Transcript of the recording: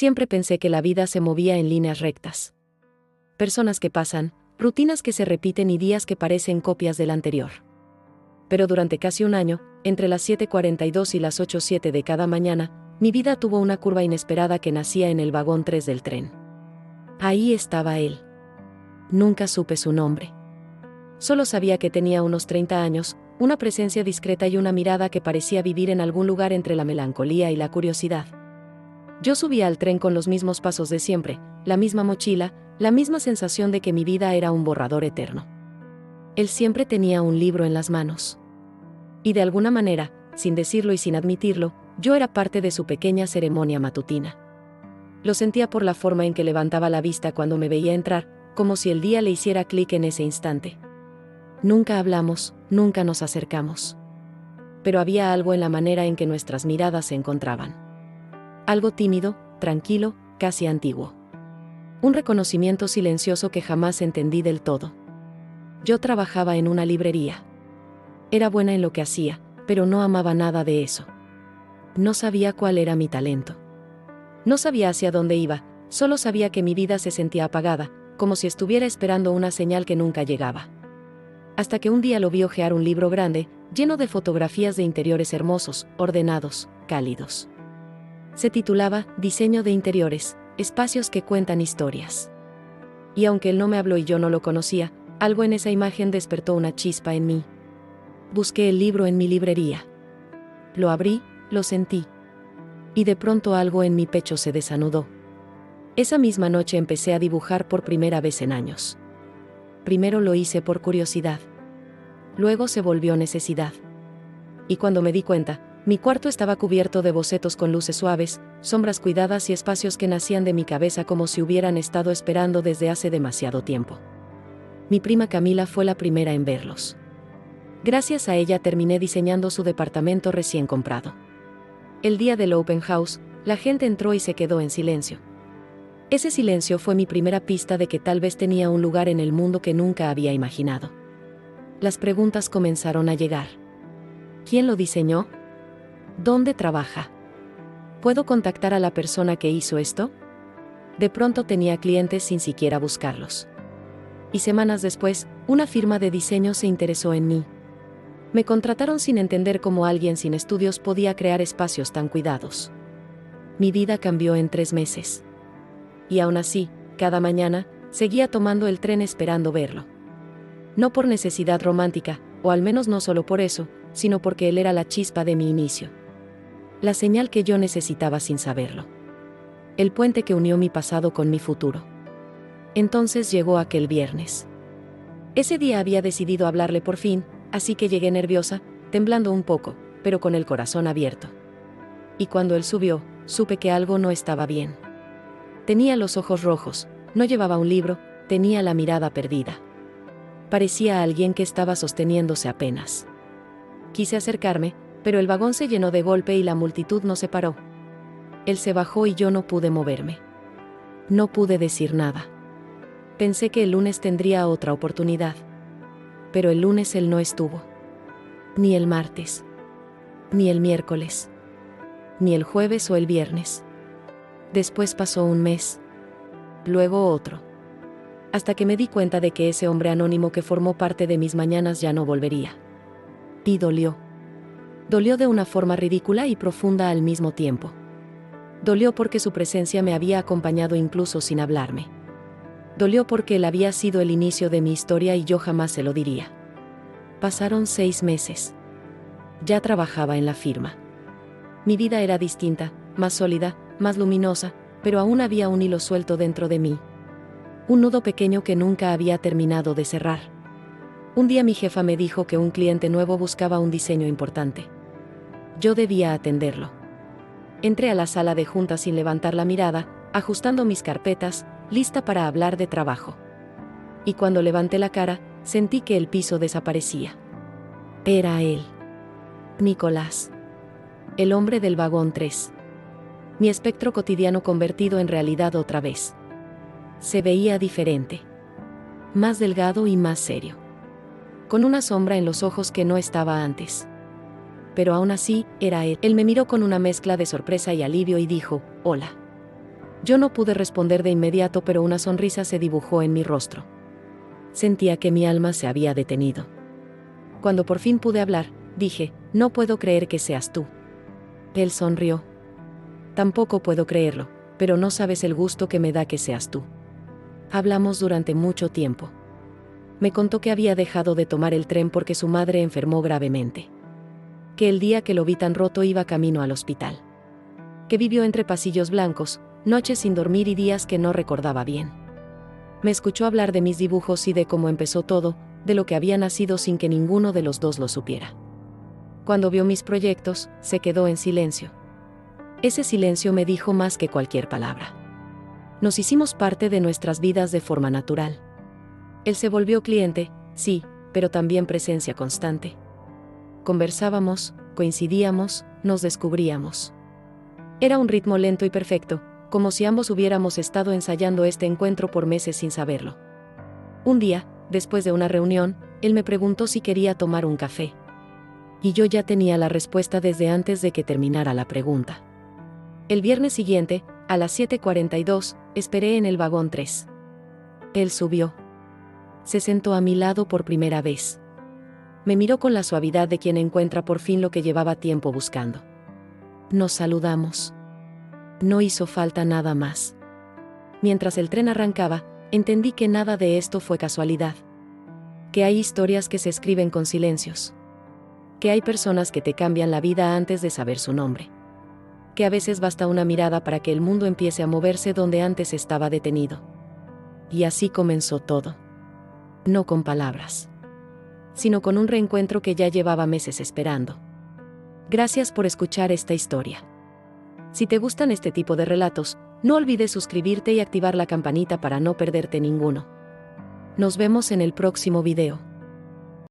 Siempre pensé que la vida se movía en líneas rectas. Personas que pasan, rutinas que se repiten y días que parecen copias del anterior. Pero durante casi un año, entre las 7:42 y las 8:07 de cada mañana, mi vida tuvo una curva inesperada que nacía en el vagón 3 del tren. Ahí estaba él. Nunca supe su nombre. Solo sabía que tenía unos 30 años, una presencia discreta y una mirada que parecía vivir en algún lugar entre la melancolía y la curiosidad. Yo subía al tren con los mismos pasos de siempre, la misma mochila, la misma sensación de que mi vida era un borrador eterno. Él siempre tenía un libro en las manos. Y de alguna manera, sin decirlo y sin admitirlo, yo era parte de su pequeña ceremonia matutina. Lo sentía por la forma en que levantaba la vista cuando me veía entrar, como si el día le hiciera clic en ese instante. Nunca hablamos, nunca nos acercamos. Pero había algo en la manera en que nuestras miradas se encontraban. Algo tímido, tranquilo, casi antiguo. Un reconocimiento silencioso que jamás entendí del todo. Yo trabajaba en una librería. Era buena en lo que hacía, pero no amaba nada de eso. No sabía cuál era mi talento. No sabía hacia dónde iba, solo sabía que mi vida se sentía apagada, como si estuviera esperando una señal que nunca llegaba. Hasta que un día lo vi hojear un libro grande, lleno de fotografías de interiores hermosos, ordenados, cálidos. Se titulaba Diseño de interiores, espacios que cuentan historias. Y aunque él no me habló y yo no lo conocía, algo en esa imagen despertó una chispa en mí. Busqué el libro en mi librería. Lo abrí, lo sentí. Y de pronto algo en mi pecho se desanudó. Esa misma noche empecé a dibujar por primera vez en años. Primero lo hice por curiosidad. Luego se volvió necesidad. Y cuando me di cuenta, mi cuarto estaba cubierto de bocetos con luces suaves, sombras cuidadas y espacios que nacían de mi cabeza como si hubieran estado esperando desde hace demasiado tiempo. Mi prima Camila fue la primera en verlos. Gracias a ella terminé diseñando su departamento recién comprado. El día del open house, la gente entró y se quedó en silencio. Ese silencio fue mi primera pista de que tal vez tenía un lugar en el mundo que nunca había imaginado. Las preguntas comenzaron a llegar. ¿Quién lo diseñó? ¿Dónde trabaja? ¿Puedo contactar a la persona que hizo esto? De pronto tenía clientes sin siquiera buscarlos. Y semanas después, una firma de diseño se interesó en mí. Me contrataron sin entender cómo alguien sin estudios podía crear espacios tan cuidados. Mi vida cambió en 3 meses. Y aún así, cada mañana, seguía tomando el tren esperando verlo. No por necesidad romántica, o al menos no solo por eso, sino porque él era la chispa de mi inicio. La señal que yo necesitaba sin saberlo. El puente que unió mi pasado con mi futuro. Entonces llegó aquel viernes. Ese día había decidido hablarle por fin, así que llegué nerviosa, temblando un poco, pero con el corazón abierto. Y cuando él subió, supe que algo no estaba bien. Tenía los ojos rojos, no llevaba un libro, tenía la mirada perdida. Parecía alguien que estaba sosteniéndose apenas. Quise acercarme, pero el vagón se llenó de golpe y la multitud nos separó. Él se bajó y yo no pude moverme. No pude decir nada. Pensé que el lunes tendría otra oportunidad. Pero el lunes él no estuvo. Ni el martes. Ni el miércoles. Ni el jueves o el viernes. Después pasó un mes. Luego otro. Hasta que me di cuenta de que ese hombre anónimo que formó parte de mis mañanas ya no volvería. Y dolió. Dolió de una forma ridícula y profunda al mismo tiempo. Dolió porque su presencia me había acompañado incluso sin hablarme. Dolió porque él había sido el inicio de mi historia y yo jamás se lo diría. Pasaron 6 meses. Ya trabajaba en la firma. Mi vida era distinta, más sólida, más luminosa, pero aún había un hilo suelto dentro de mí. Un nudo pequeño que nunca había terminado de cerrar. Un día mi jefa me dijo que un cliente nuevo buscaba un diseño importante. Yo debía atenderlo. Entré a la sala de juntas sin levantar la mirada, ajustando mis carpetas, lista para hablar de trabajo. Y cuando levanté la cara, sentí que el piso desaparecía. Era él. Nicolás. El hombre del vagón 3. Mi espectro cotidiano convertido en realidad otra vez. Se veía diferente. Más delgado y más serio. Con una sombra en los ojos que no estaba antes. Pero aún así, era él. Él me miró con una mezcla de sorpresa y alivio y dijo, «Hola». Yo no pude responder de inmediato, pero una sonrisa se dibujó en mi rostro. Sentía que mi alma se había detenido. Cuando por fin pude hablar, dije, no puedo creer que seas tú. Él sonrió. Tampoco puedo creerlo, pero no sabes el gusto que me da que seas tú. Hablamos durante mucho tiempo. Me contó que había dejado de tomar el tren porque su madre enfermó gravemente. Que el día que lo vi tan roto iba camino al hospital. Que vivió entre pasillos blancos, noches sin dormir y días que no recordaba bien. Me escuchó hablar de mis dibujos y de cómo empezó todo, de lo que había nacido sin que ninguno de los dos lo supiera. Cuando vio mis proyectos, se quedó en silencio. Ese silencio me dijo más que cualquier palabra. Nos hicimos parte de nuestras vidas de forma natural. Él se volvió cliente, sí, pero también presencia constante. Conversábamos, coincidíamos, nos descubríamos. Era un ritmo lento y perfecto, como si ambos hubiéramos estado ensayando este encuentro por meses sin saberlo. Un día, después de una reunión, él me preguntó si quería tomar un café. Y yo ya tenía la respuesta desde antes de que terminara la pregunta. El viernes siguiente, a las 7:42, esperé en el vagón 3. Él subió. Se sentó a mi lado por primera vez. Me miró con la suavidad de quien encuentra por fin lo que llevaba tiempo buscando. Nos saludamos. No hizo falta nada más. Mientras el tren arrancaba, entendí que nada de esto fue casualidad. Que hay historias que se escriben con silencios. Que hay personas que te cambian la vida antes de saber su nombre. Que a veces basta una mirada para que el mundo empiece a moverse donde antes estaba detenido. Y así comenzó todo. No con palabras, sino con un reencuentro que ya llevaba meses esperando. Gracias por escuchar esta historia. Si te gustan este tipo de relatos, no olvides suscribirte y activar la campanita para no perderte ninguno. Nos vemos en el próximo video.